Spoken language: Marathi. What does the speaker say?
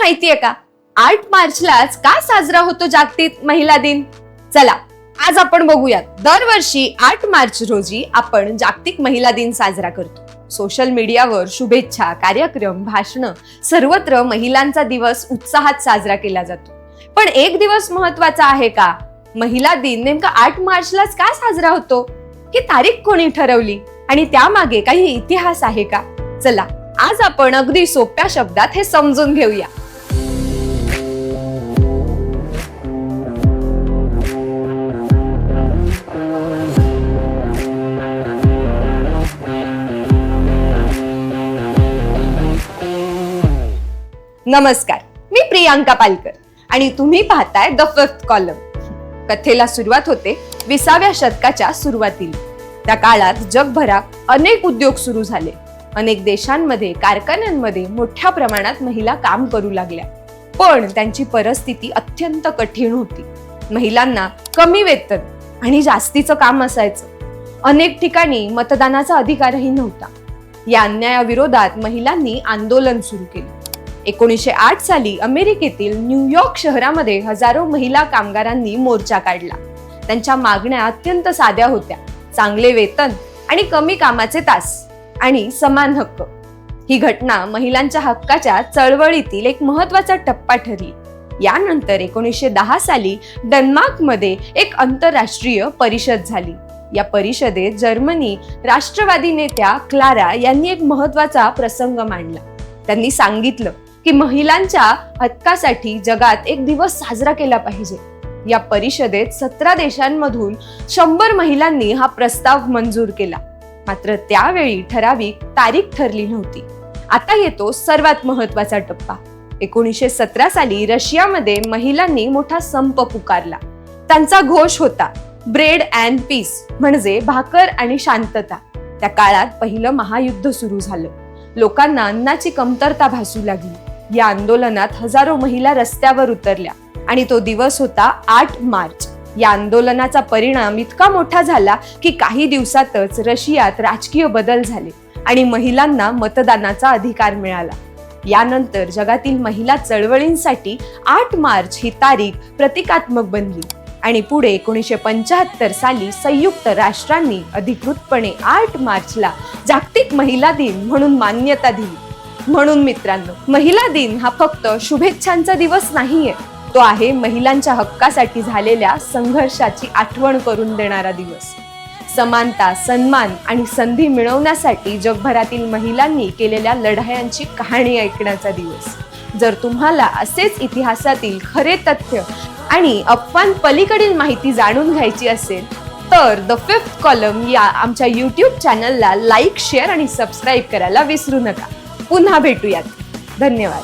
माहितीये का 8 मार्चलाच का साजरा होतो जागतिक महिला दिन? चला आज आपण बघूयात. दरवर्षी 8 मार्च रोजी आपण जागतिक महिला दिन साजरा करतो. सोशल मीडियावर शुभेच्छा, कार्यक्रम, भाषणं, सर्वत्र महिलांचा दिवस उत्साहात साजरा केला जातो. पण एक दिवस महत्वाचा आहे का? महिला दिन नेमका 8 मार्चलाच का साजरा होतो? ही तारीख कोणी ठरवली आणि त्यामागे काही इतिहास आहे का? चला आज आपण अगदी सोप्या शब्दात हे समजून घेऊया. नमस्कार, मी प्रियांका पालकर आणि तुम्ही पाहताय द फिफ्थ कॉलम. कथेला सुरुवात होते 20व्या शतकाच्या सुरुवातीला. त्या काळात जगभरात अनेक उद्योग सुरू झाले. अनेक देशांमध्ये कारखान्यांमध्ये मोठ्या प्रमाणात महिला काम करू लागल्या. पण त्यांची परिस्थिती अत्यंत कठीण होती. महिलांना कमी वेतन आणि जास्तीचं काम असायचं. अनेक ठिकाणी मतदानाचा अधिकारही नव्हता. या अन्यायाविरोधात महिलांनी आंदोलन सुरू केले. 1908 साली अमेरिकेतील न्यूयॉर्क शहरामध्ये हजारो महिला कामगारांनी मोर्चा काढला. त्यांच्या मागण्या अत्यंत साध्या होत्या: चांगले वेतन आणि कमी कामाचे तास आणि समान हक्क. ही घटना महिलांच्या हक्काच्या चळवळीतील एक महत्वाचा टप्पा ठरली. यानंतर 1910 साली डेन्मार्कमध्ये एक आंतरराष्ट्रीय परिषद झाली. या परिषदेत जर्मनी राष्ट्रवादी नेत्या क्लारा यांनी एक महत्वाचा प्रसंग मांडला. त्यांनी सांगितलं की महिलांच्या हक्कासाठी जगात एक दिवस साजरा केला पाहिजे. या परिषदेत 17 देशांमधून 100 महिलांनी हा प्रस्ताव मंजूर केला. मात्र त्यावेळी ठराविक तारीख ठरली नव्हती. आता येतो सर्वात महत्वाचा टप्पा. 1917 साली रशियामध्ये महिलांनी मोठा संप पुकारला. त्यांचा घोष होता ब्रेड अँड पीस, म्हणजे भाकर आणि शांतता. त्या काळात पहिलं महायुद्ध सुरू झालं. लोकांना अन्नाची कमतरता भासू लागली. या आंदोलनात हजारो महिला रस्त्यावर उतरल्या आणि तो दिवस होता 8 मार्च. या आंदोलनाचा परिणाम इतका मोठा झाला की काही दिवसातच रशियात राजकीय बदल झाले आणि महिलांना मतदानाचा अधिकार मिळाला. यानंतर जगातील महिला चळवळींसाठी 8 मार्च ही तारीख प्रतिकात्मक बनली आणि पुढे 1975 साली संयुक्त राष्ट्रांनी अधिकृतपणे 8 मार्चला जागतिक महिला दिन म्हणून मान्यता दिली. म्हणून मित्रांनो, महिला दिन हा फक्त शुभेच्छांचा दिवस नाहीये. तो आहे महिलांच्या हक्कासाठी झालेल्या संघर्षाची आठवण करून देणारा दिवस. समानता, सन्मान आणि संधी मिळवण्यासाठी जगभरातील महिलांनी केलेल्या लढायांची कहाणी ऐकण्याचा दिवस. जर तुम्हाला असेच इतिहासातील खरे तथ्य आणि अफवांपलीकडील माहिती जाणून घ्यायची असेल तर द फिफ्थ कॉलम या आमच्या YouTube चॅनलला लाईक, शेअर आणि सबस्क्राईब करायला विसरू नका. पुन्हा भेटूयात. धन्यवाद.